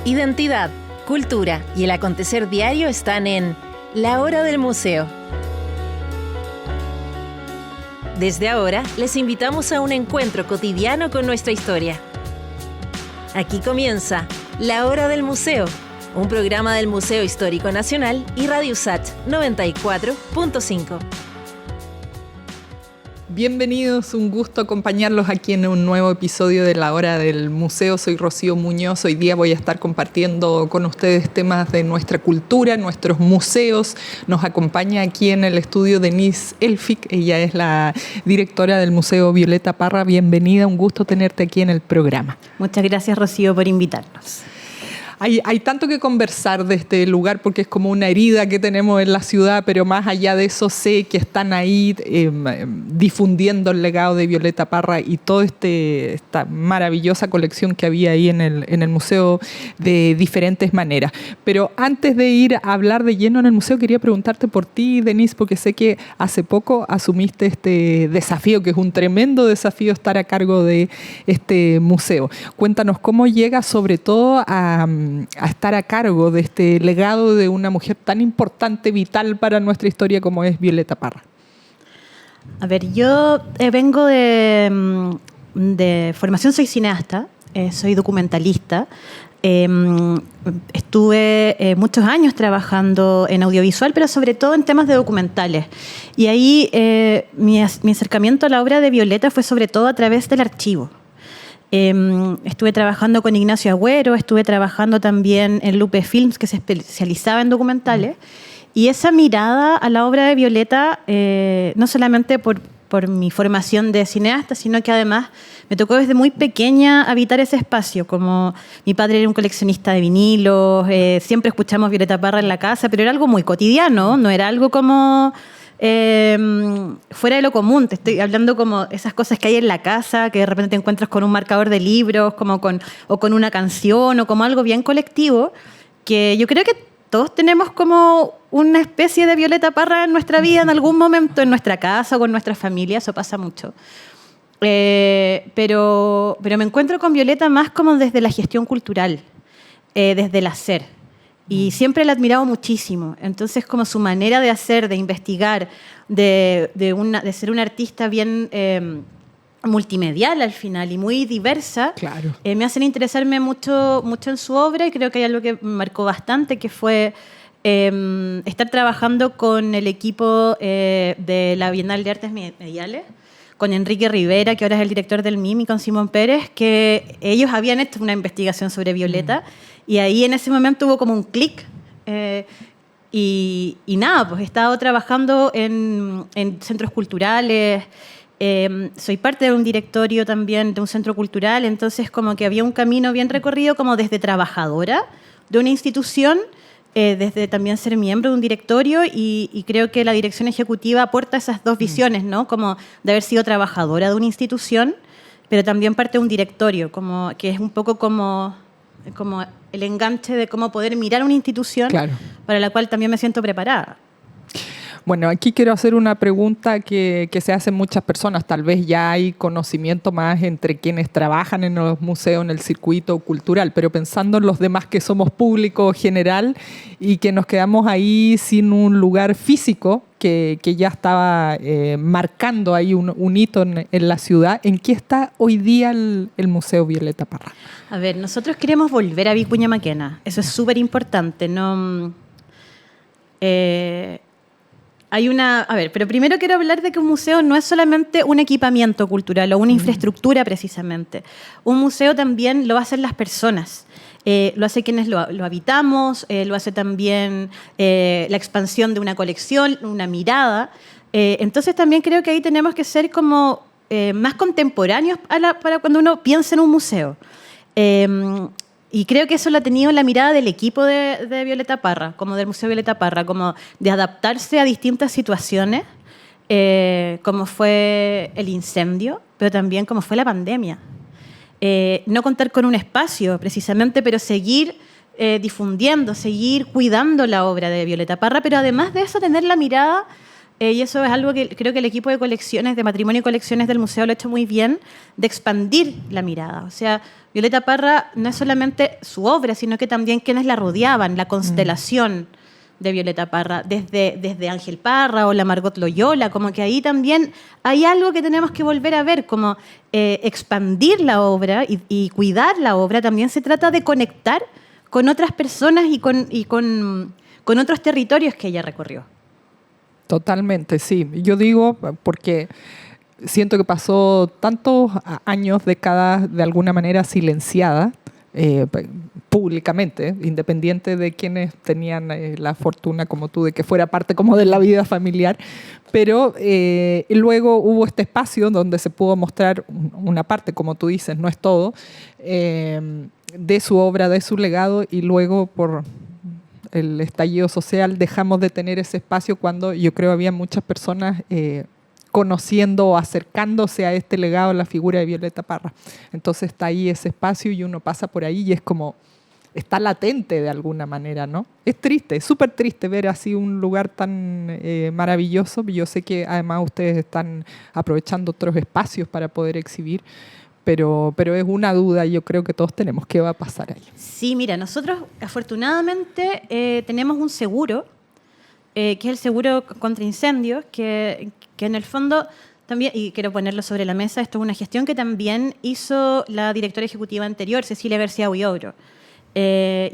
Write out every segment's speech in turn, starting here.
Identidad, cultura y el acontecer diario están en La Hora del Museo. Desde ahora, les invitamos a un encuentro cotidiano con nuestra historia. Aquí comienza La Hora del Museo, un programa del Museo Histórico Nacional y Radio USACH 94.5. Bienvenidos, un gusto acompañarlos aquí en un nuevo episodio de La Hora del Museo. Soy Rocío Muñoz. Hoy día voy a estar compartiendo con ustedes temas de nuestra cultura, nuestros museos. Nos acompaña aquí en el estudio Denise Elfick. Ella es la directora del Museo Violeta Parra. Bienvenida, un gusto tenerte aquí en el programa. Muchas gracias, Rocío, por invitarnos. Hay tanto que conversar de este lugar porque es como una herida que tenemos en la ciudad, pero más allá de eso sé que están ahí difundiendo el legado de Violeta Parra y toda esta maravillosa colección que había ahí en el museo de diferentes maneras. Pero antes de ir a hablar de lleno en el museo, quería preguntarte por ti, Denise, porque sé que hace poco asumiste este desafío, que es un tremendo desafío estar a cargo de este museo. Cuéntanos cómo llegas sobre todo a estar a cargo de este legado de una mujer tan importante, vital para nuestra historia como es Violeta Parra. A ver, yo vengo de formación, soy cineasta, soy documentalista. Estuve muchos años trabajando en audiovisual, pero sobre todo en temas de documentales. Y ahí mi acercamiento a la obra de Violeta fue sobre todo a través del archivo. Estuve trabajando con Ignacio Agüero, estuve trabajando también en Lupe Films, que se especializaba en documentales. Y esa mirada a la obra de Violeta, no solamente por mi formación de cineasta, sino que además me tocó desde muy pequeña habitar ese espacio. Como mi padre era un coleccionista de vinilos, siempre escuchamos Violeta Parra en la casa, pero era algo muy cotidiano, no era algo como fuera de lo común. Te estoy hablando como esas cosas que hay en la casa, que de repente te encuentras con un marcador de libros, o con una canción, o como algo bien colectivo, que yo creo que todos tenemos como una especie de Violeta Parra en nuestra vida en algún momento, en nuestra casa o con nuestra familia. Eso pasa mucho. Pero me encuentro con Violeta más como desde la gestión cultural, desde el hacer. Y siempre la he admirado muchísimo. Entonces, como su manera de hacer, de investigar, de ser una artista bien multimedial al final y muy diversa, claro. Me hacen interesarme mucho en su obra, y creo que hay algo que me marcó bastante, que fue estar trabajando con el equipo de la Bienal de Artes Mediales, con Enrique Rivera, que ahora es el director del MIM, y con Simón Pérez, que ellos habían hecho una investigación sobre Violeta, y ahí en ese momento hubo como un clic. Y nada, pues he estado trabajando en centros culturales, soy parte de un directorio también de un centro cultural, entonces como que había un camino bien recorrido como desde trabajadora de una institución, desde también ser miembro de un directorio, y creo que la dirección ejecutiva aporta esas dos visiones, ¿no? Como de haber sido trabajadora de una institución, pero también parte de un directorio, como que es un poco como el enganche de cómo poder mirar una institución, claro, para la cual también me siento preparada. Bueno, aquí quiero hacer una pregunta que se hacen muchas personas. Tal vez ya hay conocimiento más entre quienes trabajan en los museos, en el circuito cultural, pero pensando en los demás que somos público general y que nos quedamos ahí sin un lugar físico que ya estaba marcando ahí un hito en la ciudad. ¿En qué está hoy día el Museo Violeta Parra? A ver, nosotros queremos volver a Vicuña Maquena. Eso es súper importante. No, pero primero quiero hablar de que un museo no es solamente un equipamiento cultural o una infraestructura precisamente. Un museo también lo hacen las personas. Lo hace quienes lo habitamos, lo hace también la expansión de una colección, una mirada. Entonces también creo que ahí tenemos que ser como más contemporáneos para cuando uno piensa en un museo. Y creo que eso lo ha tenido en la mirada del equipo de Violeta Parra, como del Museo Violeta Parra, como de adaptarse a distintas situaciones, como fue el incendio, pero también como fue la pandemia. No contar con un espacio, precisamente, pero seguir difundiendo, seguir cuidando la obra de Violeta Parra, pero además de eso tener la mirada, y eso es algo que creo que el equipo de colecciones, de Patrimonio y Colecciones del museo lo ha hecho muy bien, de expandir la mirada. O sea, Violeta Parra no es solamente su obra, sino que también quienes la rodeaban, la constelación de Violeta Parra, desde Ángel Parra o la Margot Loyola, como que ahí también hay algo que tenemos que volver a ver, como expandir la obra y cuidar la obra. También se trata de conectar con otras personas y con otros territorios que ella recorrió. Totalmente, sí. Yo digo porque siento que pasó tantos años, décadas, de alguna manera silenciada, públicamente, independiente de quienes tenían la fortuna como tú de que fuera parte como de la vida familiar, pero luego hubo este espacio donde se pudo mostrar una parte, como tú dices, no es todo, de su obra, de su legado, y luego por el estallido social dejamos de tener ese espacio cuando yo creo había muchas personas conociendo o acercándose a este legado, a la figura de Violeta Parra. Entonces está ahí ese espacio y uno pasa por ahí y es como, está latente de alguna manera, ¿no? Es triste, es súper triste ver así un lugar tan maravilloso. Yo sé que además ustedes están aprovechando otros espacios para poder exhibir, pero es una duda, yo creo que todos tenemos. ¿Qué va a pasar ahí? Sí, mira, nosotros afortunadamente tenemos un seguro, que es el seguro contra incendios, que en el fondo también, y quiero ponerlo sobre la mesa, esto es una gestión que también hizo la directora ejecutiva anterior, Cecilia García Huidobro. Y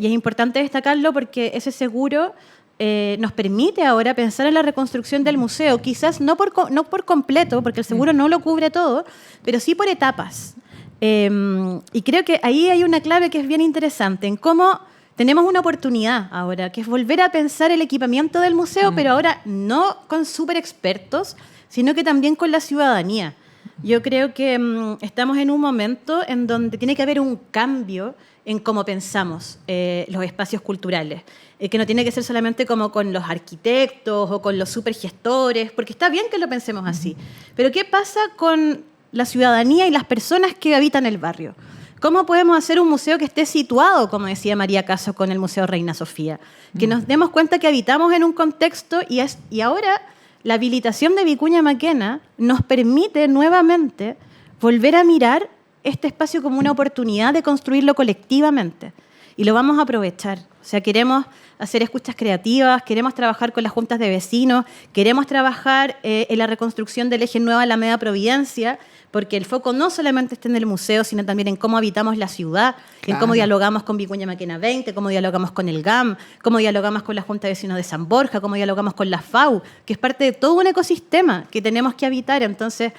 es importante destacarlo porque ese seguro nos permite ahora pensar en la reconstrucción del museo, quizás no por completo, porque el seguro no lo cubre todo, pero sí por etapas. Y creo que ahí hay una clave que es bien interesante, en cómo tenemos una oportunidad ahora, que es volver a pensar el equipamiento del museo, pero ahora no con súper expertos, sino que también con la ciudadanía. Yo creo que estamos en un momento en donde tiene que haber un cambio en cómo pensamos los espacios culturales, que no tiene que ser solamente como con los arquitectos o con los supergestores, porque está bien que lo pensemos así, pero ¿qué pasa con la ciudadanía y las personas que habitan el barrio? ¿Cómo podemos hacer un museo que esté situado, como decía María Caso, con el Museo Reina Sofía? Que nos demos cuenta que habitamos en un contexto y ahora la habilitación de Vicuña Maquena nos permite nuevamente volver a mirar este espacio como una oportunidad de construirlo colectivamente. Y lo vamos a aprovechar. O sea, queremos hacer escuchas creativas, queremos trabajar con las juntas de vecinos, queremos trabajar en la reconstrucción del eje Nueva Alameda Providencia, porque el foco no solamente está en el museo, sino también en cómo habitamos la ciudad, en cómo dialogamos con Vicuña Maquena 20, cómo dialogamos con el GAM, cómo dialogamos con la Junta de Vecinos de San Borja, cómo dialogamos con la FAU, que es parte de todo un ecosistema que tenemos que habitar. Entonces,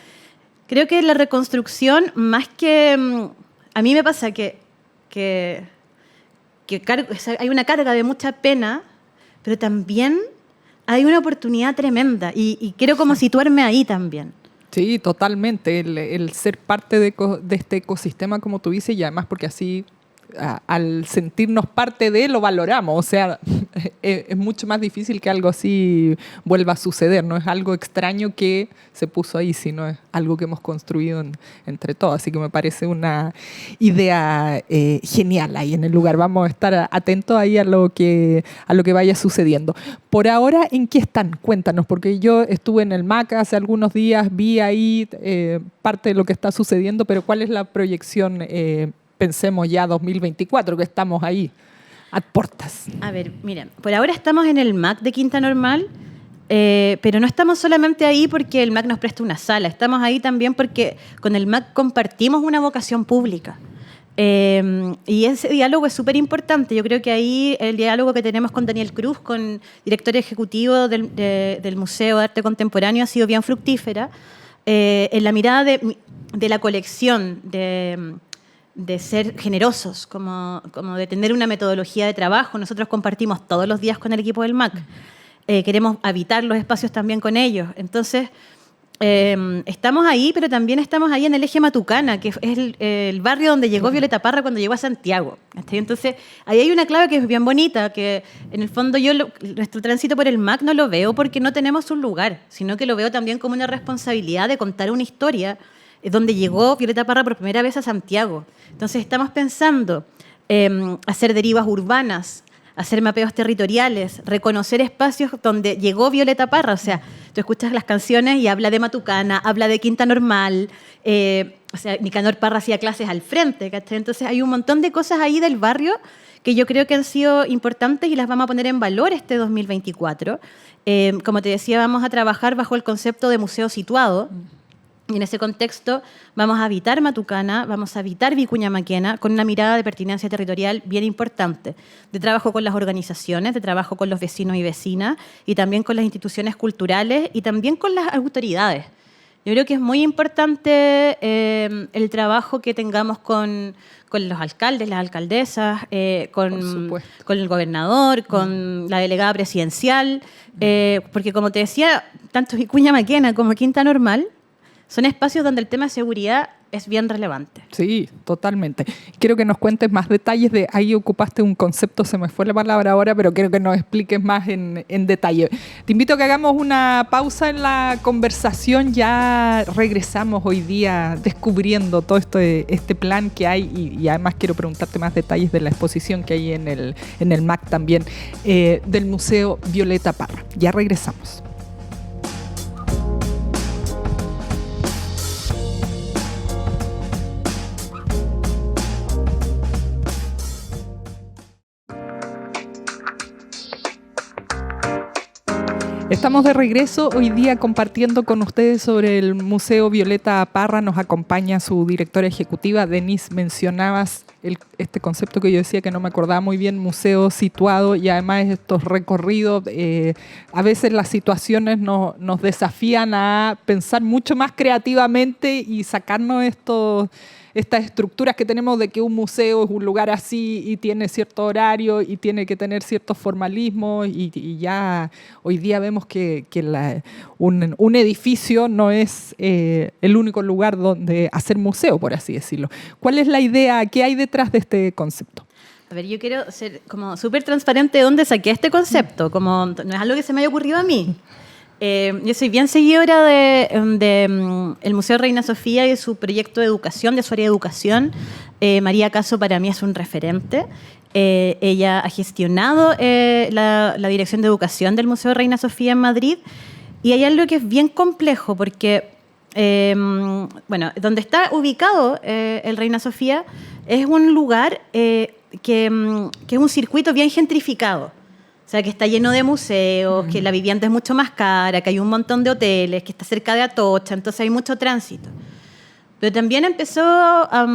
creo que la reconstrucción, más que... a mí me pasa que hay una carga de mucha pena, pero también hay una oportunidad tremenda y quiero como situarme ahí también. Sí, totalmente. El ser parte de este ecosistema, como tú dices, y además porque así al sentirnos parte de él lo valoramos. O sea, es mucho más difícil que algo así vuelva a suceder. No es algo extraño que se puso ahí, sino es algo que hemos construido entre todos. Así que me parece una idea genial ahí en el lugar. Vamos a estar atentos ahí a lo que vaya sucediendo. Por ahora, ¿en qué están? Cuéntanos, porque yo estuve en el MAC hace algunos días, vi ahí parte de lo que está sucediendo, pero ¿cuál es la proyección? Pensemos ya 2024, que estamos ahí a puertas. A ver, miren, por ahora estamos en el MAC de Quinta Normal, pero no estamos solamente ahí porque el MAC nos presta una sala, estamos ahí también porque con el MAC compartimos una vocación pública. Y ese diálogo es súper importante. Yo creo que ahí el diálogo que tenemos con Daniel Cruz, con director ejecutivo del Museo de Arte Contemporáneo, ha sido bien fructífera en la mirada de la colección, de ser generosos, como de tener una metodología de trabajo. Nosotros compartimos todos los días con el equipo del MAC. Queremos habitar los espacios también con ellos. Entonces, estamos ahí, pero también estamos ahí en el eje Matucana, que es el barrio donde llegó Violeta Parra cuando llegó a Santiago. Entonces, ahí hay una clave que es bien bonita, que en el fondo nuestro tránsito por el MAC no lo veo porque no tenemos un lugar, sino que lo veo también como una responsabilidad de contar una historia donde llegó Violeta Parra por primera vez a Santiago. Entonces estamos pensando hacer derivas urbanas, hacer mapeos territoriales, reconocer espacios donde llegó Violeta Parra. O sea, tú escuchas las canciones y habla de Matucana, habla de Quinta Normal, o sea, Nicanor Parra hacía clases al frente, ¿cachai? Entonces hay un montón de cosas ahí del barrio que yo creo que han sido importantes y las vamos a poner en valor este 2024. Como te decía, vamos a trabajar bajo el concepto de museo situado. Y en ese contexto vamos a habitar Matucana, vamos a habitar Vicuña Maquena con una mirada de pertinencia territorial bien importante, de trabajo con las organizaciones, de trabajo con los vecinos y vecinas, y también con las instituciones culturales y también con las autoridades. Yo creo que es muy importante el trabajo que tengamos con los alcaldes, las alcaldesas, con el gobernador, con la delegada presidencial, porque como te decía, tanto Vicuña Maquena como Quinta Normal son espacios donde el tema de seguridad es bien relevante. Sí, totalmente. Quiero que nos cuentes más detalles de ahí. Ocupaste un concepto, se me fue la palabra ahora, pero quiero que nos expliques más en detalle. Te invito a que hagamos una pausa en la conversación. Ya regresamos hoy día descubriendo todo este plan que hay y además quiero preguntarte más detalles de la exposición que hay en el MAC también, del Museo Violeta Parra. Ya regresamos. Estamos de regreso hoy día compartiendo con ustedes sobre el Museo Violeta Parra. Nos acompaña su directora ejecutiva, Denise. Mencionabas este concepto que yo decía que no me acordaba muy bien, museo situado, y además estos recorridos. A veces las situaciones nos desafían a pensar mucho más creativamente y sacarnos estas estructuras que tenemos de que un museo es un lugar así y tiene cierto horario y tiene que tener ciertos formalismos y ya hoy día vemos que un edificio no es el único lugar donde hacer museo, por así decirlo. ¿Cuál es la idea? ¿Qué hay detrás de este concepto? A ver, yo quiero ser como súper transparente de dónde saqué este concepto, como no es algo que se me haya ocurrido a mí. Yo soy bien seguidora del Museo Reina Sofía y de su proyecto de educación, de su área de educación. María Caso para mí es un referente. Ella ha gestionado la dirección de educación del Museo Reina Sofía en Madrid y hay algo que es bien complejo porque, bueno, donde está ubicado el Reina Sofía es un lugar que es un circuito bien gentrificado. O sea, que está lleno de museos, que la vivienda es mucho más cara, que hay un montón de hoteles, que está cerca de Atocha, entonces hay mucho tránsito. Pero también empezó a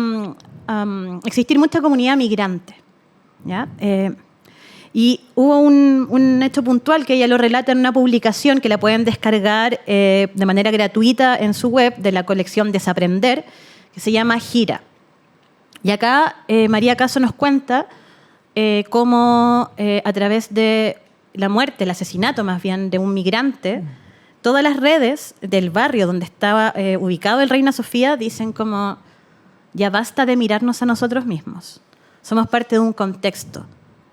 existir mucha comunidad migrante, ¿ya? Y hubo un hecho puntual que ella lo relata en una publicación que la pueden descargar de manera gratuita en su web de la colección Desaprender, que se llama Gira. Y acá María Caso nos cuenta cómo a través de la muerte, el asesinato más bien de un migrante, todas las redes del barrio donde estaba ubicado el Reina Sofía dicen como ya basta de mirarnos a nosotros mismos. Somos parte de un contexto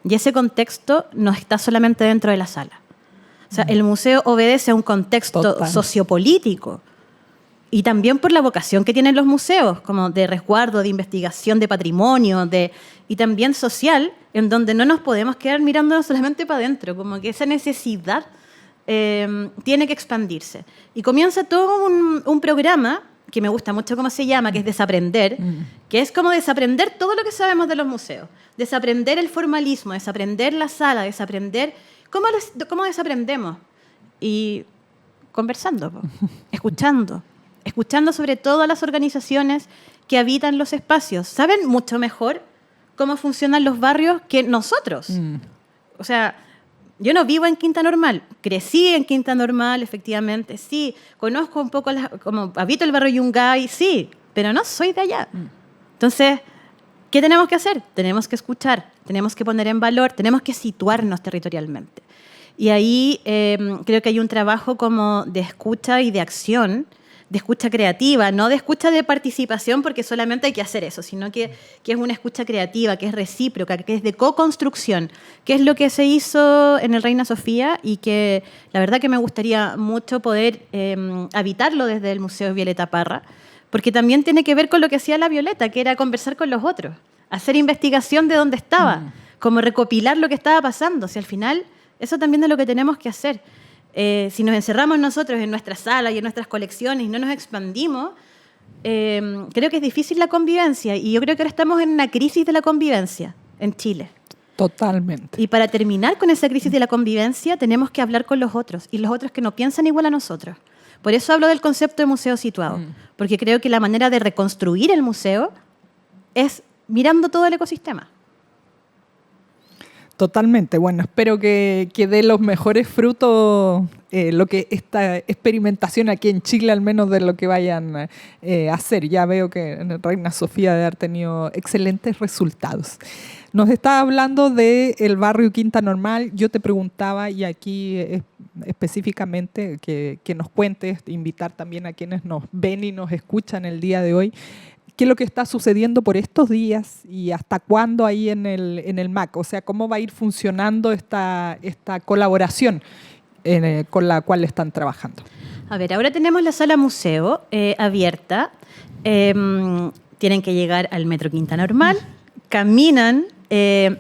y ese contexto no está solamente dentro de la sala. O sea, el museo obedece a un contexto sociopolítico y también por la vocación que tienen los museos, como de resguardo, de investigación de patrimonio, y también social, en donde no nos podemos quedar mirándonos solamente para adentro, como que esa necesidad tiene que expandirse. Y comienza todo un programa, que me gusta mucho cómo se llama, que es Desaprender, que es como desaprender todo lo que sabemos de los museos, desaprender el formalismo, desaprender la sala, desaprender... ¿Cómo desaprendemos? Y conversando, escuchando sobre todo a las organizaciones que habitan los espacios. Saben mucho mejor cómo funcionan los barrios que nosotros. O sea, yo no vivo en Quinta Normal, crecí en Quinta Normal, efectivamente, sí, conozco un poco, como habito el barrio Yungay, sí, pero no soy de allá. Entonces, ¿qué tenemos que hacer? Tenemos que escuchar, tenemos que poner en valor, tenemos que situarnos territorialmente. Y ahí creo que hay un trabajo como de escucha y de acción, de escucha creativa, no de escucha de participación porque solamente hay que hacer eso, sino que es una escucha creativa, que es recíproca, que es de co-construcción, que es lo que se hizo en el Reina Sofía y que la verdad que me gustaría mucho poder habitarlo desde el Museo Violeta Parra, porque también tiene que ver con lo que hacía la Violeta, que era conversar con los otros, hacer investigación de dónde estaba, como recopilar lo que estaba pasando. Si al final eso también es lo que tenemos que hacer. Si nos encerramos nosotros en nuestra sala y en nuestras colecciones y no nos expandimos, creo que es difícil la convivencia y yo creo que ahora estamos en una crisis de la convivencia en Chile. Totalmente. Y para terminar con esa crisis de la convivencia tenemos que hablar con los otros y los otros que no piensan igual a nosotros. Por eso hablo del concepto de museo situado, porque creo que la manera de reconstruir el museo es mirando todo el ecosistema. Totalmente. Bueno, espero que dé los mejores frutos lo que esta experimentación aquí en Chile, al menos de lo que vayan a hacer. Ya veo que en Reina Sofía debe haber tenido excelentes resultados. Nos está hablando del barrio Quinta Normal. Yo te preguntaba, y aquí específicamente que nos cuentes, invitar también a quienes nos ven y nos escuchan el día de hoy, ¿qué es lo que está sucediendo por estos días y hasta cuándo ahí en el MAC? O sea, ¿cómo va a ir funcionando esta colaboración con la cual están trabajando? A ver, ahora tenemos la sala museo abierta. Tienen que llegar al Metro Quinta Normal, caminan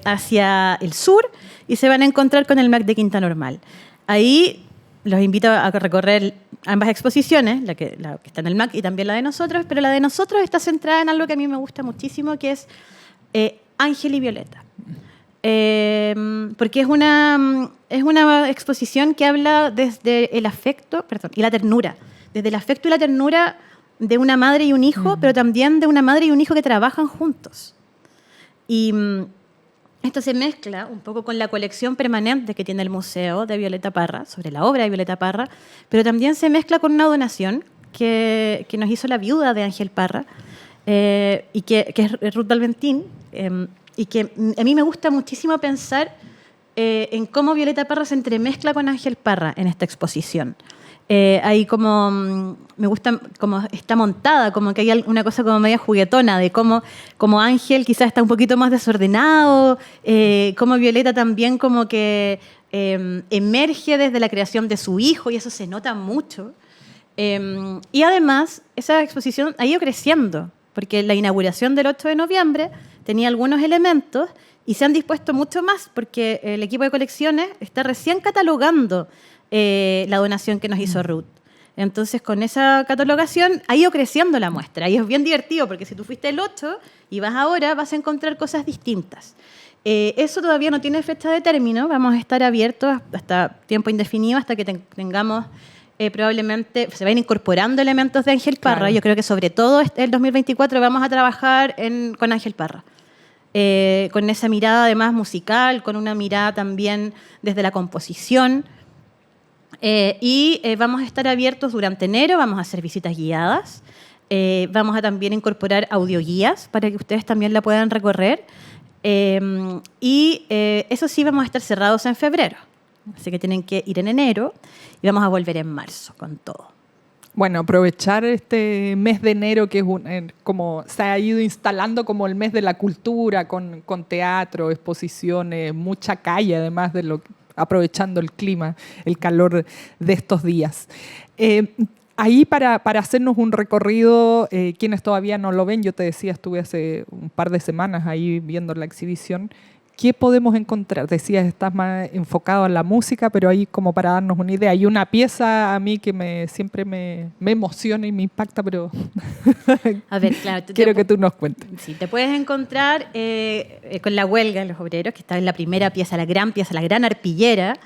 hacia el sur y se van a encontrar con el MAC de Quinta Normal. Ahí los invito a recorrer ambas exposiciones, la que está en el MAC y también la de nosotros, pero la de nosotros está centrada en algo que a mí me gusta muchísimo, que es Ángel y Violeta. Porque es una exposición que habla desde el afecto y la ternura, desde el afecto y la ternura de una madre y un hijo, pero también de una madre y un hijo que trabajan juntos. Y esto se mezcla un poco con la colección permanente que tiene el museo de Violeta Parra, sobre la obra de Violeta Parra, pero también se mezcla con una donación que nos hizo la viuda de Ángel Parra, y que es Ruth Valventín, y que a mí me gusta muchísimo pensar en cómo Violeta Parra se entremezcla con Ángel Parra en esta exposición. Ahí como me gusta como está montada, como que hay una cosa como media juguetona de cómo Ángel quizás está un poquito más desordenado, cómo Violeta también como que emerge desde la creación de su hijo y eso se nota mucho. Y además esa exposición ha ido creciendo porque la inauguración del 8 de noviembre tenía algunos elementos y se han dispuesto mucho más porque el equipo de colecciones está recién catalogando la donación que nos hizo Ruth. Entonces, con esa catalogación ha ido creciendo la muestra. Y es bien divertido, porque si tú fuiste el 8 y vas ahora, vas a encontrar cosas distintas. Eso todavía no tiene fecha de término. Vamos a estar abiertos hasta tiempo indefinido, hasta que tengamos probablemente... Se van incorporando elementos de Ángel Parra. Claro. Yo creo que sobre todo el 2024 vamos a trabajar con Ángel Parra. Con esa mirada además musical, con una mirada también desde la composición. Vamos a estar abiertos durante enero, vamos a hacer visitas guiadas, vamos a también incorporar audioguías para que ustedes también la puedan recorrer eso sí, vamos a estar cerrados en febrero, así que tienen que ir en enero y vamos a volver en marzo con todo. Bueno, aprovechar este mes de enero que es como se ha ido instalando como el mes de la cultura con teatro, exposiciones, mucha calle además de aprovechando el clima, el calor de estos días. Ahí para hacernos un recorrido, quienes todavía no lo ven, yo te decía, estuve hace un par de semanas ahí viendo la exhibición. ¿Qué podemos encontrar? Decías, estás más enfocado en la música, pero ahí como para darnos una idea. Hay una pieza a mí que siempre me emociona y me impacta, pero a ver, claro, quiero que tú nos cuentes. Sí, te puedes encontrar con la huelga de los obreros, que está en la primera pieza, la gran arpillera,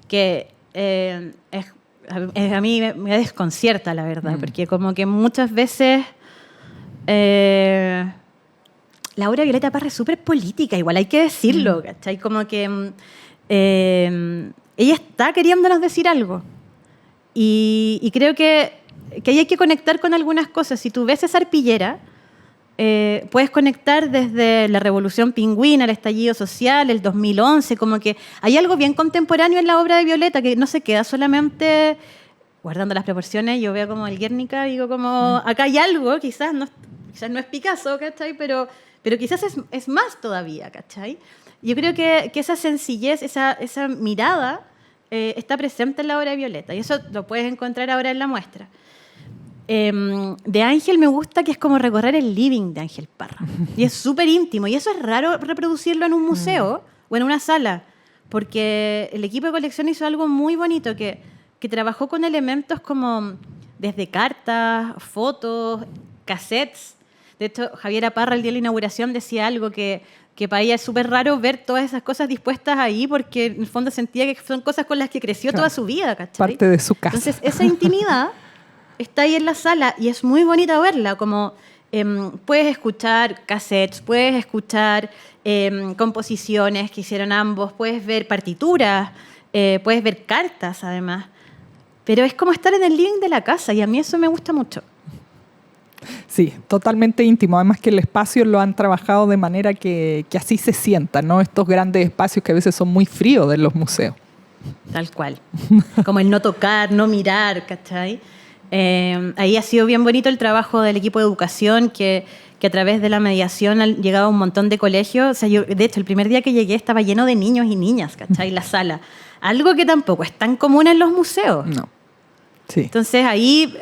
que a mí me desconcierta, la verdad, porque como que muchas veces... la obra de Violeta Parra es súper política, igual hay que decirlo, ¿cachai? Como que ella está queriéndonos decir algo. Y creo que ahí hay que conectar con algunas cosas. Si tú ves esa arpillera, puedes conectar desde la Revolución Pingüina, el estallido social, el 2011, como que hay algo bien contemporáneo en la obra de Violeta que no se queda solamente, guardando las proporciones, yo veo como el Guernica, digo como, acá hay algo, quizás no es Picasso, ¿cachai? Pero quizás es más todavía, ¿cachai? Yo creo que esa sencillez, esa mirada está presente en la obra de Violeta y eso lo puedes encontrar ahora en la muestra. De Ángel me gusta que es como recorrer el living de Ángel Parra y es súper íntimo y eso es raro reproducirlo en un museo o en una sala porque el equipo de colección hizo algo muy bonito que trabajó con elementos como desde cartas, fotos, cassettes. De hecho, Javiera Parra el día de la inauguración decía algo que para ella es súper raro ver todas esas cosas dispuestas ahí, porque en el fondo sentía que son cosas con las que creció toda su vida, ¿cachai? Parte de su casa. Entonces, esa intimidad está ahí en la sala y es muy bonita verla, como puedes escuchar cassettes, puedes escuchar composiciones que hicieron ambos, puedes ver partituras, puedes ver cartas además, pero es como estar en el living de la casa y a mí eso me gusta mucho. Sí, totalmente íntimo. Además que el espacio lo han trabajado de manera que así se sienta, ¿no? Estos grandes espacios que a veces son muy fríos de los museos. Tal cual. Como el no tocar, no mirar, ¿cachai? Ahí ha sido bien bonito el trabajo del equipo de educación que a través de la mediación han llegado a un montón de colegios. O sea, yo, de hecho, el primer día que llegué estaba lleno de niños y niñas, ¿cachai? La sala. Algo que tampoco es tan común en los museos. No. Sí. Entonces ahí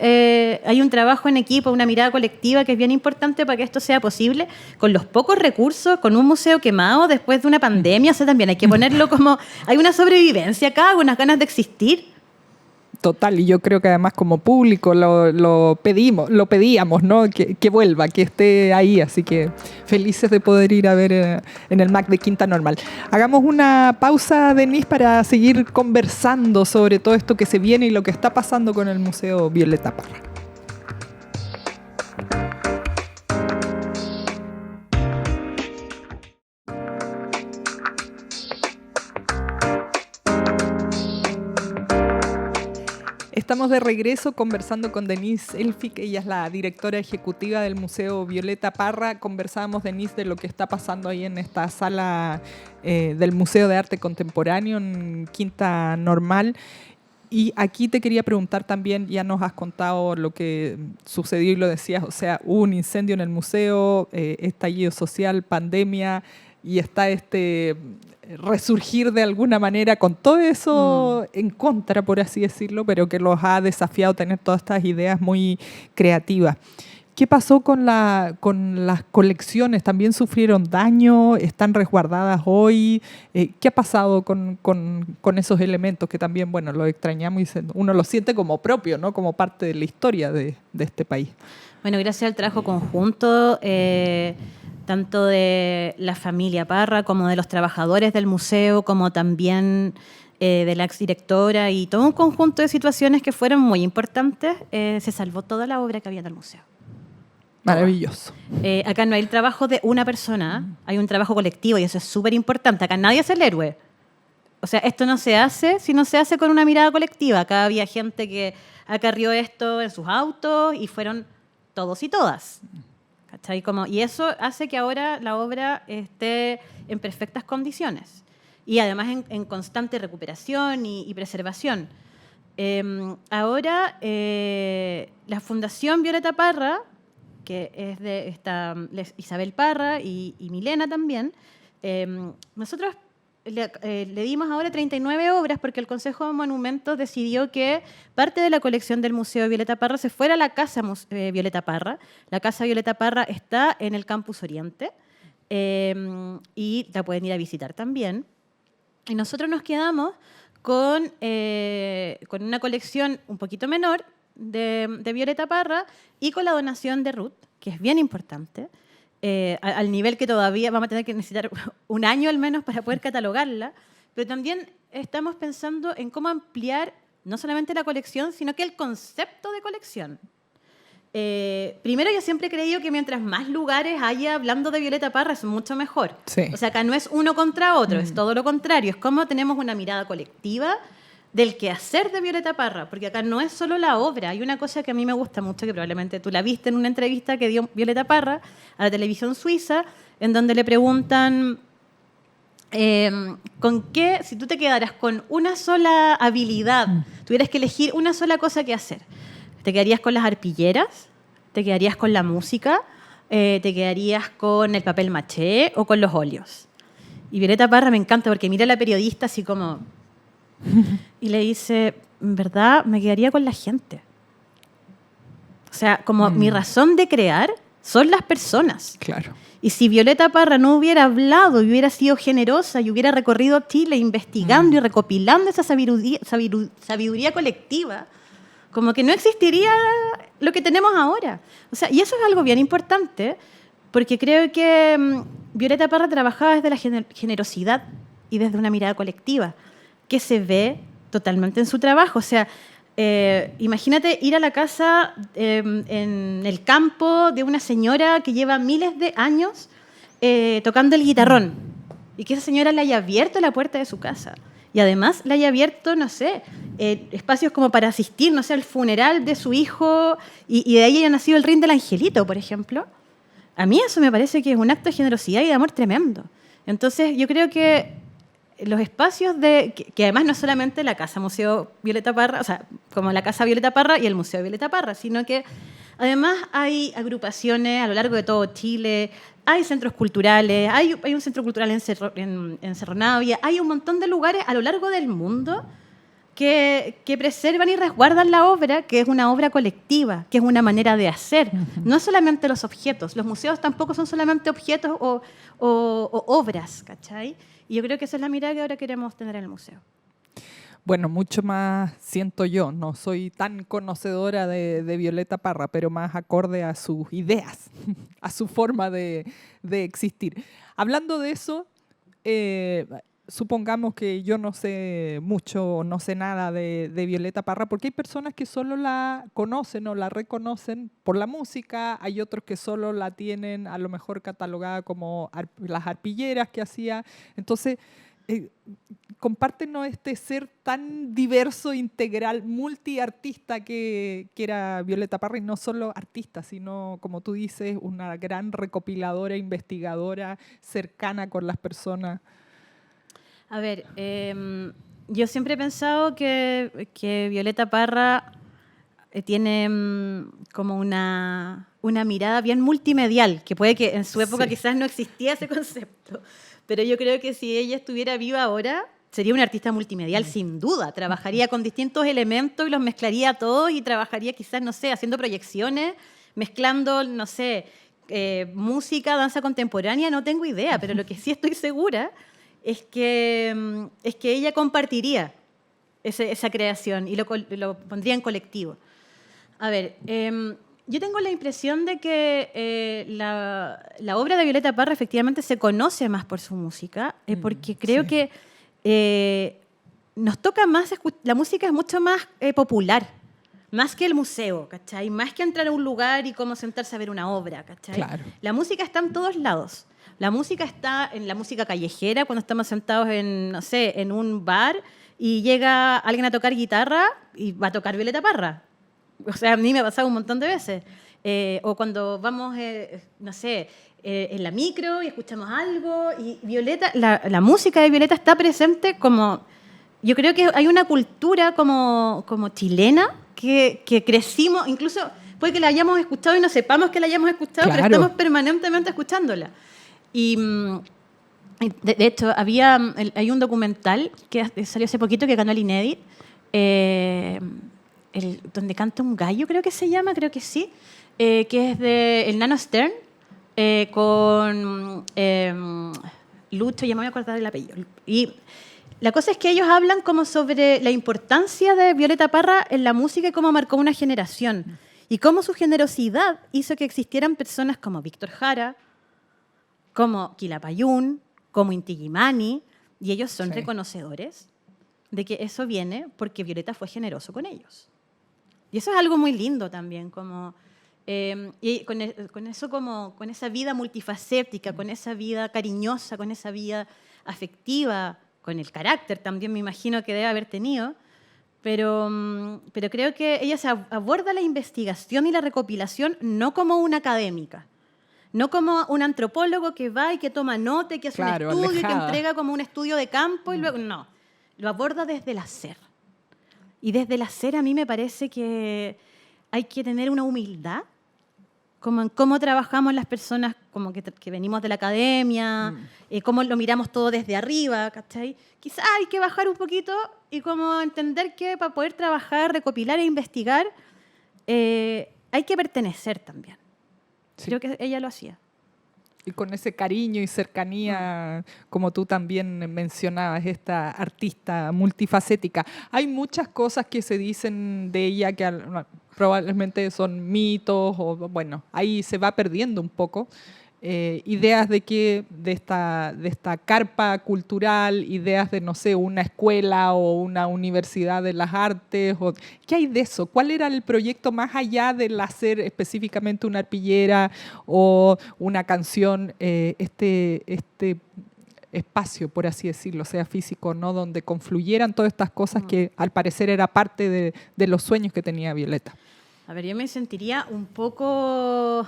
hay un trabajo en equipo, una mirada colectiva que es bien importante para que esto sea posible, con los pocos recursos, con un museo quemado después de una pandemia. O sea, también hay que ponerlo como... Hay una sobrevivencia acá, unas ganas de existir. Total, y yo creo que además como público lo pedíamos, ¿no? Que vuelva, que esté ahí, así que felices de poder ir a ver en el MAC de Quinta Normal. Hagamos una pausa, Denise, para seguir conversando sobre todo esto que se viene y lo que está pasando con el Museo Violeta Parra. Estamos de regreso conversando con Denise Elfick, ella es la directora ejecutiva del Museo Violeta Parra. Conversábamos, Denise, de lo que está pasando ahí en esta sala del Museo de Arte Contemporáneo en Quinta Normal. Y aquí te quería preguntar también, ya nos has contado lo que sucedió y lo decías, o sea, hubo un incendio en el museo, estallido social, pandemia, y está este resurgir de alguna manera con todo eso en contra, por así decirlo, pero que los ha desafiado a tener todas estas ideas muy creativas. ¿Qué pasó con las colecciones? ¿También sufrieron daño? ¿Están resguardadas hoy? ¿Qué ha pasado con esos elementos que también, bueno, los extrañamos y uno los siente como propio, ¿no? Como parte de la historia de este país? Bueno, gracias al trabajo conjunto, tanto de la familia Parra como de los trabajadores del museo, como también de la exdirectora y todo un conjunto de situaciones que fueron muy importantes, se salvó toda la obra que había en el museo. Maravilloso. Acá no hay el trabajo de una persona, hay un trabajo colectivo y eso es súper importante. Acá nadie es el héroe. O sea, esto no se hace si no se hace con una mirada colectiva. Acá había gente que acarrió esto en sus autos y fueron todos y todas. ¿Cachai? Y eso hace que ahora la obra esté en perfectas condiciones y además en constante recuperación y preservación. Ahora, la Fundación Violeta Parra, que es de Isabel Parra y Milena también, nosotros le dimos ahora 39 obras porque el Consejo de Monumentos decidió que parte de la colección del Museo Violeta Parra se fuera a la Casa Violeta Parra. La Casa Violeta Parra está en el Campus Oriente y la pueden ir a visitar también. Y nosotros nos quedamos con una colección un poquito menor de Violeta Parra y con la donación de Ruth, que es bien importante. Al nivel que todavía vamos a tener que necesitar un año al menos para poder catalogarla, pero también estamos pensando en cómo ampliar no solamente la colección, sino que el concepto de colección. Primero, yo siempre he creído que mientras más lugares haya hablando de Violeta Parra es mucho mejor. Sí. O sea, acá no es uno contra otro, es todo lo contrario. Es como tenemos una mirada colectiva del quehacer de Violeta Parra, porque acá no es solo la obra. Hay una cosa que a mí me gusta mucho, que probablemente tú la viste en una entrevista que dio Violeta Parra a la televisión suiza, en donde le preguntan con qué, si tú te quedaras con una sola habilidad, tuvieras que elegir una sola cosa que hacer. ¿Te quedarías con las arpilleras? ¿Te quedarías con la música? ¿Te quedarías con el papel maché o con los óleos? Y Violeta Parra me encanta porque mira a la periodista así como... Y le dice, en verdad, me quedaría con la gente. O sea, como mi razón de crear son las personas. Claro. Y si Violeta Parra no hubiera hablado y hubiera sido generosa y hubiera recorrido Chile investigando y recopilando esa sabiduría colectiva, como que no existiría lo que tenemos ahora. O sea, y eso es algo bien importante, porque creo que Violeta Parra trabajaba desde la generosidad y desde una mirada colectiva, que se ve totalmente en su trabajo. O sea, imagínate ir a la casa en el campo de una señora que lleva miles de años tocando el guitarrón, y que esa señora le haya abierto la puerta de su casa. Y además le haya abierto, no sé, espacios como para asistir, no sé, al funeral de su hijo, y de ahí haya nacido el Rin del Angelito, por ejemplo. A mí eso me parece que es un acto de generosidad y de amor tremendo. Entonces, yo creo que los espacios que además no es solamente la Casa Museo Violeta Parra, o sea, como la Casa Violeta Parra y el Museo Violeta Parra, sino que además hay agrupaciones a lo largo de todo Chile, hay centros culturales, hay un centro cultural en Cerro Navia, hay un montón de lugares a lo largo del mundo que preservan y resguardan la obra, que es una obra colectiva, que es una manera de hacer. No solamente los objetos. Los museos tampoco son solamente objetos o obras, ¿cachai? Y yo creo que esa es la mirada que ahora queremos tener en el museo. Bueno, mucho más siento yo. No soy tan conocedora de Violeta Parra, pero más acorde a sus ideas, a su forma de existir. Hablando de eso, supongamos que yo no sé mucho o no sé nada de Violeta Parra, porque hay personas que solo la conocen o la reconocen por la música, hay otros que solo la tienen a lo mejor catalogada como las arpilleras que hacía. Entonces, compártenos este ser tan diverso, integral, multiartista que era Violeta Parra, y no solo artista, sino, como tú dices, una gran recopiladora, investigadora, cercana con las personas. A ver, yo siempre he pensado que Violeta Parra tiene como una mirada bien multimedial, que puede que en su época quizás no existía ese concepto, pero yo creo que si ella estuviera viva ahora, sería una artista multimedial sin duda. Trabajaría con distintos elementos y los mezclaría todos, y trabajaría quizás, no sé, haciendo proyecciones, mezclando, no sé, música, danza contemporánea, no tengo idea, pero lo que sí estoy segura es que ella compartiría esa creación y lo pondría en colectivo. A ver, yo tengo la impresión de que la obra de Violeta Parra efectivamente se conoce más por su música, porque creo que nos toca más, la música es mucho más popular, más que el museo, ¿cachai? Más que entrar a un lugar y como sentarse a ver una obra, ¿cachai? Claro. La música está en todos lados. La música está en la música callejera, cuando estamos sentados en, no sé, en un bar y llega alguien a tocar guitarra y va a tocar Violeta Parra. O sea, a mí me ha pasado un montón de veces. O cuando vamos, no sé, en la micro y escuchamos algo, y Violeta, la música de Violeta está presente como... Yo creo que hay una cultura como chilena que crecimos, incluso puede que la hayamos escuchado y no sepamos que la hayamos escuchado, Claro. pero estamos permanentemente escuchándola. Y de hecho, hay un documental que salió hace poquito que ganó el Inédit, donde canta un gallo, creo que se llama, creo que sí, que es de el Nano Stern, con Lucho, ya me voy a acordar del apellido. Y la cosa es que ellos hablan como sobre la importancia de Violeta Parra en la música y cómo marcó una generación. Y cómo su generosidad hizo que existieran personas como Víctor Jara, como Quilapayún, como Inti Illimani, y ellos son reconocedores de que eso viene porque Violeta fue generoso con ellos. Y eso es algo muy lindo también, como, y con eso como, con esa vida multifacética, con esa vida cariñosa, con esa vida afectiva, con el carácter también me imagino que debe haber tenido, pero creo que ella se aborda la investigación y la recopilación no como una académica, no como un antropólogo que va y que toma nota y que hace un estudio alejada. Y que entrega como un estudio de campo y luego no, lo aborda desde el hacer. Y desde el hacer a mí me parece que hay que tener una humildad como en cómo trabajamos las personas como que venimos de la academia, cómo lo miramos todo desde arriba, ¿cachai? Quizás hay que bajar un poquito y como entender que para poder trabajar, recopilar e investigar hay que pertenecer también. Sí. Creo que ella lo hacía. Y con ese cariño y cercanía, como tú también mencionabas, esta artista multifacética. Hay muchas cosas que se dicen de ella que probablemente son mitos, o bueno, ahí se va perdiendo un poco. Ideas de esta carpa cultural, ideas de, no sé, una escuela o una universidad de las artes. ¿Qué hay de eso? ¿Cuál era el proyecto más allá del hacer específicamente una arpillera o una canción, este espacio, por así decirlo, sea físico, ¿no? Donde confluyeran todas estas cosas que al parecer era parte de los sueños que tenía Violeta? A ver, yo me sentiría un poco...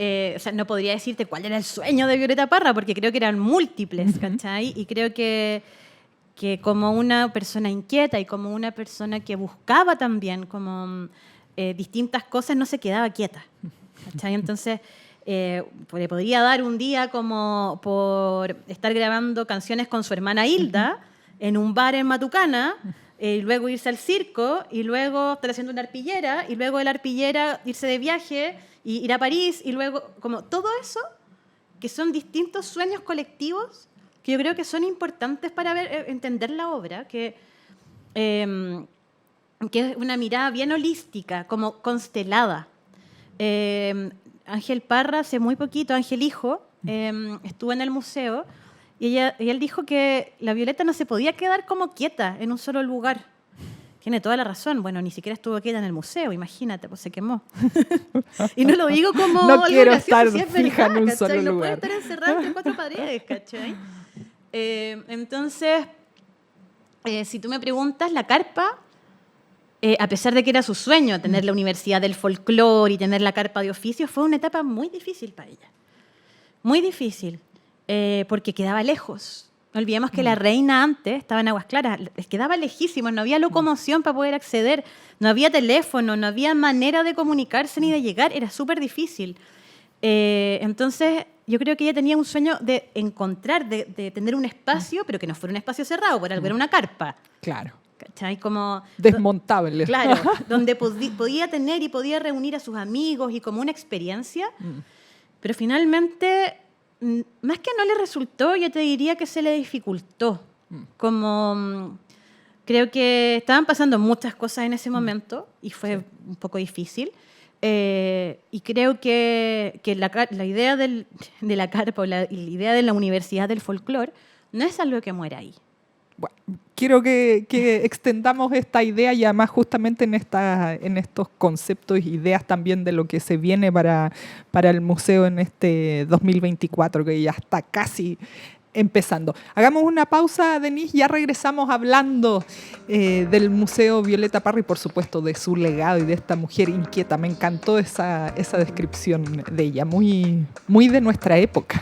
o sea, no podría decirte cuál era el sueño de Violeta Parra, porque creo que eran múltiples, ¿cachai? Y creo que como una persona inquieta y como una persona que buscaba también como distintas cosas, no se quedaba quieta, ¿cachai? Entonces, le podría dar un día como por estar grabando canciones con su hermana Hilda en un bar en Matucana, y luego irse al circo, y luego estar haciendo una arpillera, y luego de la arpillera irse de viaje, y ir a París, y luego, como todo eso, que son distintos sueños colectivos, que yo creo que son importantes para entender la obra, que es una mirada bien holística, como constelada. Ángel Parra, hace muy poquito, Ángel Hijo, estuvo en el museo, y él dijo que la Violeta no se podía quedar como quieta en un solo lugar. Tiene toda la razón. Bueno, ni siquiera estuvo quieta en el museo, imagínate, pues se quemó. Y no lo digo como no algo quiero gracioso, estar si es fija verdad, en un ¿cachai? solo No lugar. puede estar encerrado entre 4 paredes, ¿cachai? Entonces, si tú me preguntas, la carpa, a pesar de que era su sueño tener la Universidad del Folclore y tener la carpa de oficio, fue una etapa muy difícil para ella. Muy difícil, porque quedaba lejos. No olvidemos que la reina antes estaba en Aguas Claras, les quedaba lejísimo, no había locomoción para poder acceder, no había teléfono, no había manera de comunicarse ni de llegar, era súper difícil. Entonces, yo creo que ella tenía un sueño de encontrar, de tener un espacio, pero que no fuera un espacio cerrado, por algo era una carpa. Claro. ¿Cachai? Como desmontable. Claro, donde podía tener y podía reunir a sus amigos y como una experiencia, pero finalmente... Más que no le resultó, yo te diría que se le dificultó. Como creo que estaban pasando muchas cosas en ese momento y fue un poco difícil. Y creo que la idea de la carpa o la idea de la Universidad del Folclore no es algo que muera ahí. Bueno, quiero que extendamos esta idea y además justamente en estos conceptos e ideas también de lo que se viene para el museo en este 2024, que ya está casi empezando. Hagamos una pausa, Denise, ya regresamos hablando del Museo Violeta Parra y por supuesto de su legado y de esta mujer inquieta. Me encantó esa descripción de ella, muy, muy de nuestra época.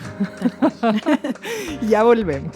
Ya volvemos.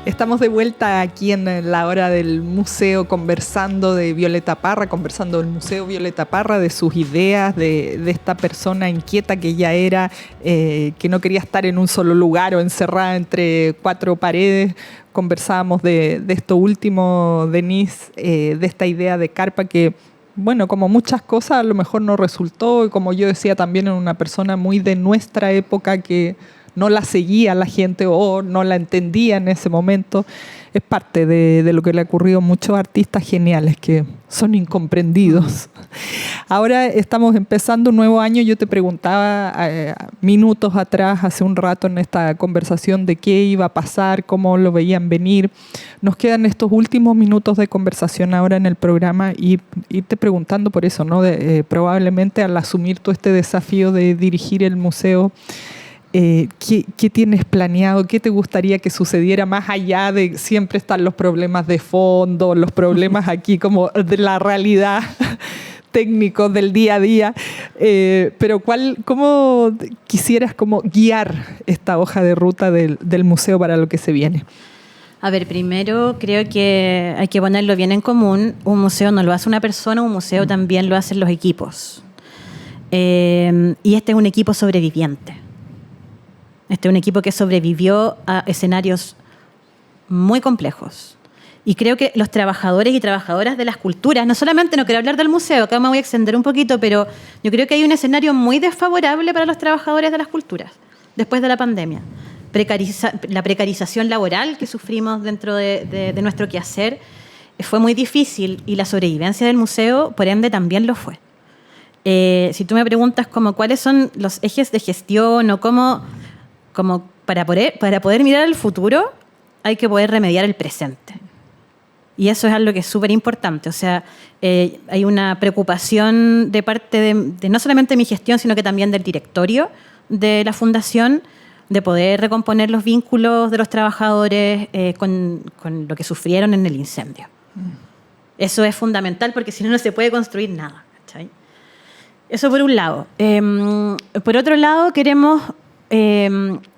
Estamos de vuelta aquí en la hora del museo conversando de Violeta Parra, conversando del Museo Violeta Parra, de sus ideas, de esta persona inquieta que ella era, que no quería estar en un solo lugar o encerrada entre 4 paredes. Conversábamos de esto último, Denise, de esta idea de carpa que, bueno, como muchas cosas a lo mejor no resultó, y como yo decía también, en una persona muy de nuestra época que no la seguía la gente o no la entendía en ese momento. Es parte de lo que le ha ocurrido a muchos artistas geniales que son incomprendidos. Ahora estamos empezando un nuevo año. Yo te preguntaba minutos atrás, hace un rato en esta conversación, de qué iba a pasar, cómo lo veían venir. Nos quedan estos últimos minutos de conversación ahora en el programa y irte preguntando por eso, ¿no? Probablemente al asumir todo este desafío de dirigir el museo, ¿qué tienes planeado? ¿Qué te gustaría que sucediera más allá de siempre están los problemas de fondo, los problemas aquí como de la realidad técnicos del día a día? Pero ¿cómo quisieras como guiar esta hoja de ruta del museo para lo que se viene? A ver, primero creo que hay que ponerlo bien en común. Un museo no lo hace una persona, un museo también lo hacen los equipos. Y este es un equipo sobreviviente. Este es un equipo que sobrevivió a escenarios muy complejos. Y creo que los trabajadores y trabajadoras de las culturas, no quiero hablar del museo, acá me voy a extender un poquito, pero yo creo que hay un escenario muy desfavorable para los trabajadores de las culturas después de la pandemia. La precarización laboral que sufrimos dentro de nuestro quehacer fue muy difícil y la sobrevivencia del museo, por ende, también lo fue. Si tú me preguntas cuáles son los ejes de gestión o cómo para poder mirar al futuro, hay que poder remediar el presente. Y eso es algo que es súper importante. O sea, hay una preocupación de parte de no solamente mi gestión, sino que también del directorio de la fundación, de poder recomponer los vínculos de los trabajadores con lo que sufrieron en el incendio. Eso es fundamental porque si no, no se puede construir nada. ¿Cachai? Eso por un lado. Por otro lado, queremos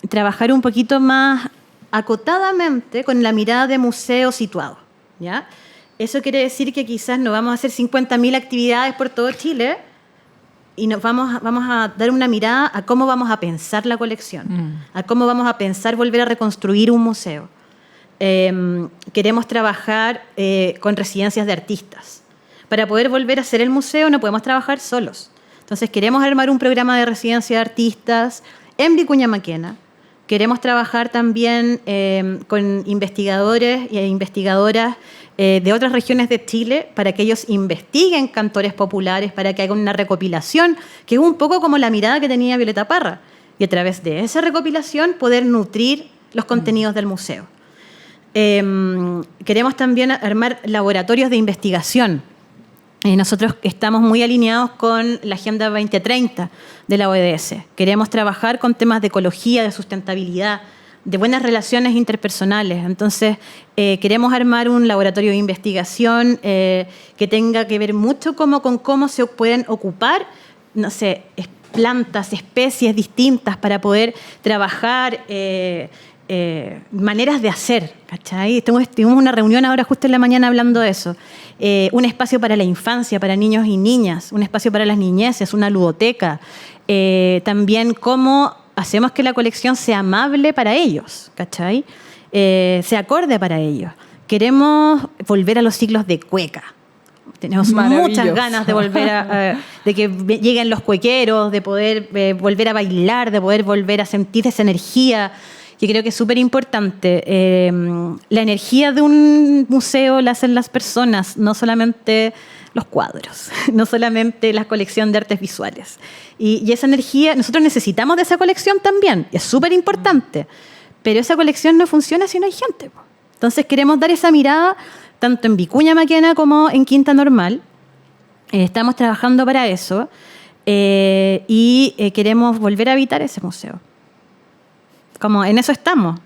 trabajar un poquito más acotadamente con la mirada de museo situado. ¿Ya? Eso quiere decir que quizás no vamos a hacer 50.000 actividades por todo Chile y nos vamos a dar una mirada a cómo vamos a pensar la colección, a cómo vamos a pensar volver a reconstruir un museo. Queremos trabajar con residencias de artistas. Para poder volver a hacer el museo no podemos trabajar solos. Entonces queremos armar un programa de residencia de artistas en Vicuña Maquena. Queremos trabajar también con investigadores e investigadoras de otras regiones de Chile para que ellos investiguen cantores populares, para que hagan una recopilación, que es un poco como la mirada que tenía Violeta Parra. Y a través de esa recopilación poder nutrir los contenidos del museo. Queremos también armar laboratorios de investigación. Nosotros estamos muy alineados con la Agenda 2030 de la ODS. Queremos trabajar con temas de ecología, de sustentabilidad, de buenas relaciones interpersonales. Entonces, queremos armar un laboratorio de investigación que tenga que ver mucho con cómo se pueden ocupar, no sé, plantas, especies distintas para poder trabajar maneras de hacer, ¿cachai? Tuvimos una reunión ahora justo en la mañana hablando de eso. Un espacio para la infancia, para niños y niñas, un espacio para las niñeces, una ludoteca. También cómo hacemos que la colección sea amable para ellos, ¿cachai? Sea acorde para ellos. Queremos volver a los ciclos de cueca. Tenemos muchas ganas de volver de que lleguen los cuequeros, de poder volver a bailar, de poder volver a sentir esa energía, que creo que es súper importante. La energía de un museo la hacen las personas, no solamente los cuadros, no solamente la colección de artes visuales. Y esa energía, nosotros necesitamos de esa colección también, es súper importante, pero esa colección no funciona si no hay gente. Entonces queremos dar esa mirada tanto en Vicuña Maquena como en Quinta Normal. Estamos trabajando para eso y queremos volver a habitar ese museo. Como en eso estamos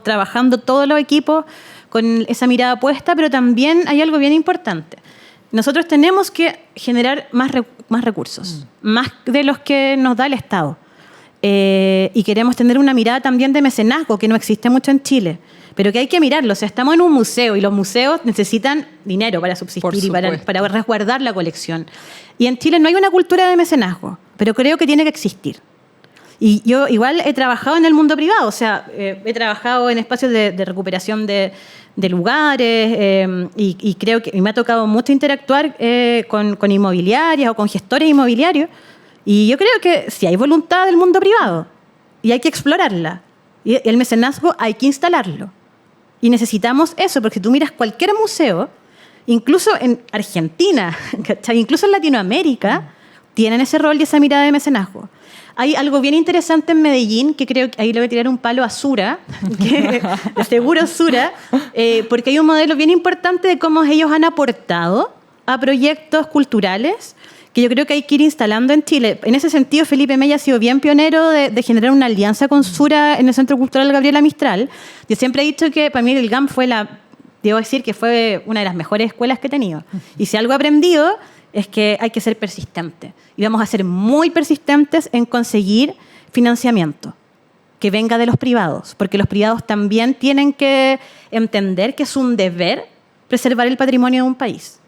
trabajando todos los equipos con esa mirada puesta, pero también hay algo bien importante. Nosotros tenemos que generar más recursos, más de los que nos da el Estado. Y queremos tener una mirada también de mecenazgo, que no existe mucho en Chile, pero que hay que mirarlo. O sea, estamos en un museo y los museos necesitan dinero para subsistir y para resguardar la colección. Y en Chile no hay una cultura de mecenazgo, pero creo que tiene que existir. Y yo igual he trabajado en el mundo privado, o sea, he trabajado en espacios de recuperación de lugares y creo que me ha tocado mucho interactuar con inmobiliarias o con gestores inmobiliarios. Y yo creo que sí hay voluntad del mundo privado y hay que explorarla. Y el mecenazgo hay que instalarlo. Y necesitamos eso, porque si tú miras cualquier museo, incluso en Argentina, incluso en Latinoamérica, tienen ese rol y esa mirada de mecenazgo. Hay algo bien interesante en Medellín, que creo que ahí le voy a tirar un palo a Sura, de Seguro Sura, porque hay un modelo bien importante de cómo ellos han aportado a proyectos culturales que yo creo que hay que ir instalando en Chile. En ese sentido, Felipe Mella ha sido bien pionero de generar una alianza con Sura en el Centro Cultural Gabriela Mistral. Yo siempre he dicho que para mí el GAM debo decir que fue una de las mejores escuelas que he tenido. Y si algo he aprendido es que hay que ser persistente. Y vamos a ser muy persistentes en conseguir financiamiento que venga de los privados, porque los privados también tienen que entender que es un deber preservar el patrimonio de un país.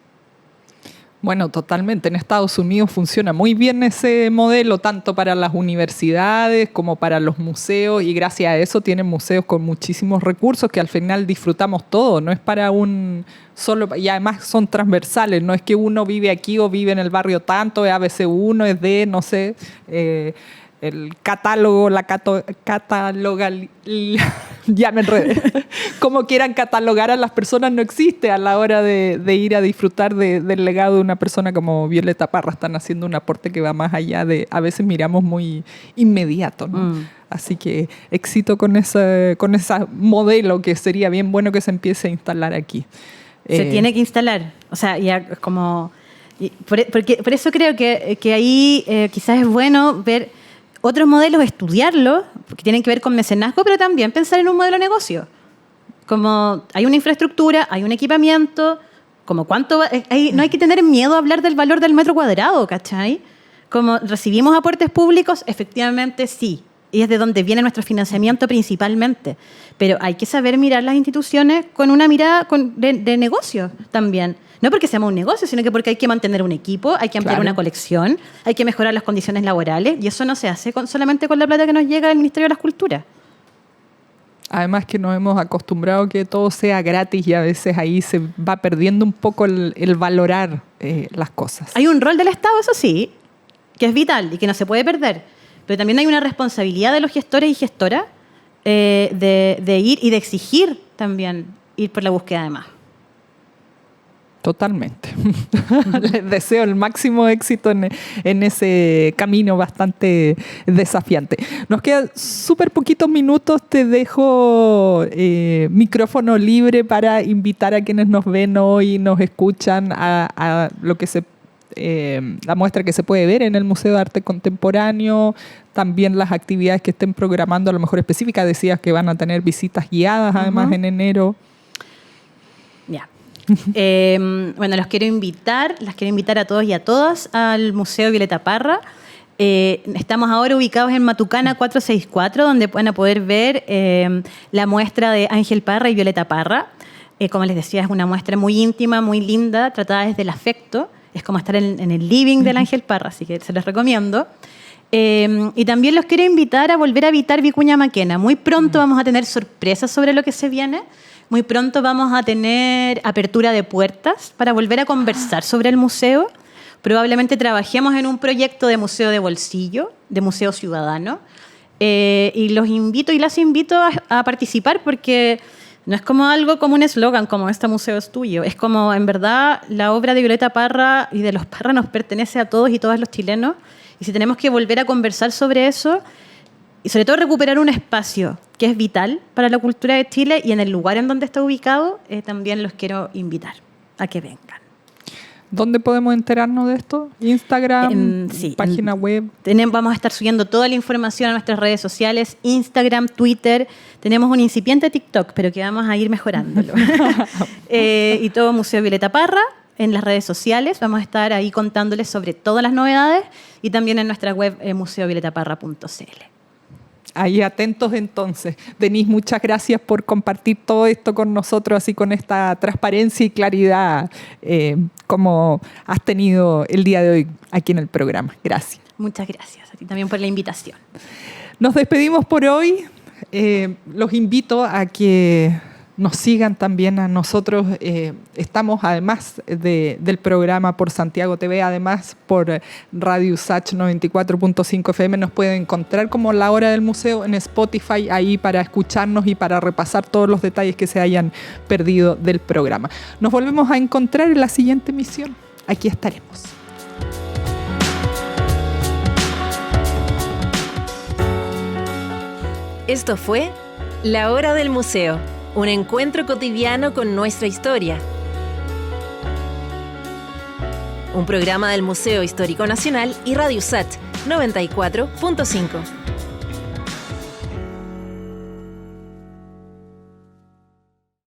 Bueno, totalmente. En Estados Unidos funciona muy bien ese modelo, tanto para las universidades como para los museos, y gracias a eso tienen museos con muchísimos recursos que al final disfrutamos todo. No es para un solo, y además son transversales, no es que uno vive aquí o vive en el barrio tanto, es ABC1, es de, no sé, el catálogo, ya me enredé. Como quieran catalogar a las personas no existe a la hora de ir a disfrutar del legado de una persona como Violeta Parra. Están haciendo un aporte que va más allá de, a veces miramos muy inmediato, ¿no? Así que éxito con ese modelo, que sería bien bueno que se empiece a instalar aquí. Se tiene que instalar, o sea, ya como... Por eso creo que ahí quizás es bueno ver otros modelos, estudiarlos, porque tienen que ver con mecenazgo, pero también pensar en un modelo de negocio. Como hay una infraestructura, hay un equipamiento, como cuánto no hay que tener miedo a hablar del valor del metro cuadrado, ¿cachai? Como recibimos aportes públicos, efectivamente sí, y es de donde viene nuestro financiamiento principalmente, pero hay que saber mirar las instituciones con una mirada de negocio también. No porque seamos un negocio, sino que porque hay que mantener un equipo, hay que ampliar una colección, hay que mejorar las condiciones laborales, y eso no se hace solamente con la plata que nos llega del Ministerio de las Culturas. Además que nos hemos acostumbrado a que todo sea gratis, y a veces ahí se va perdiendo un poco el valorar las cosas. Hay un rol del Estado, eso sí, que es vital y que no se puede perder, pero también hay una responsabilidad de los gestores y gestoras de ir y de exigir también ir por la búsqueda de más. Totalmente. Les deseo el máximo éxito en ese camino bastante desafiante. Nos quedan súper poquitos minutos. Te dejo micrófono libre para invitar a quienes nos ven hoy y nos escuchan a lo que la muestra que se puede ver en el Museo de Arte Contemporáneo, también las actividades que estén programando, a lo mejor específicas. Decías que van a tener visitas guiadas además en enero. Ya. Bueno, las quiero invitar a todos y a todas al Museo Violeta Parra. Estamos ahora ubicados en Matucana 464, donde van a poder ver la muestra de Ángel Parra y Violeta Parra. Como les decía, es una muestra muy íntima, muy linda, tratada desde el afecto. Es como estar en el living del Ángel Parra, así que se los recomiendo. Y también los quiero invitar a volver a visitar Vicuña Maquena. Muy pronto vamos a tener sorpresas sobre lo que se viene. Muy pronto vamos a tener apertura de puertas para volver a conversar sobre el museo. Probablemente trabajemos en un proyecto de museo de bolsillo, de museo ciudadano. Y los invito y las invito a participar, porque no es como algo como un eslogan, como este museo es tuyo. Es como, en verdad, la obra de Violeta Parra y de los Parra nos pertenece a todos y todas los chilenos. Y si tenemos que volver a conversar sobre eso, y sobre todo recuperar un espacio que es vital para la cultura de Chile, y en el lugar en donde está ubicado, también los quiero invitar a que vengan. ¿Dónde podemos enterarnos de esto? ¿Instagram? Sí, ¿Página web? Vamos a estar subiendo toda la información a nuestras redes sociales, Instagram, Twitter. Tenemos un incipiente TikTok, pero que vamos a ir mejorándolo. Y todo Museo Violeta Parra en las redes sociales. Vamos a estar ahí contándoles sobre todas las novedades, y también en nuestra web museovioletaparra.cl. Ahí atentos entonces. Denise, muchas gracias por compartir todo esto con nosotros, así con esta transparencia y claridad como has tenido el día de hoy aquí en el programa. Gracias. Muchas gracias a ti también por la invitación. Nos despedimos por hoy. Los invito a que nos sigan también a nosotros. Estamos, además del programa, por Santiago TV, además por Radio USACH 94.5 FM. Nos pueden encontrar como La Hora del Museo en Spotify, ahí para escucharnos y para repasar todos los detalles que se hayan perdido del programa. Nos volvemos a encontrar en la siguiente emisión. Aquí estaremos. Esto fue La Hora del Museo, un encuentro cotidiano con nuestra historia. Un programa del Museo Histórico Nacional y Radio USACH 94.5.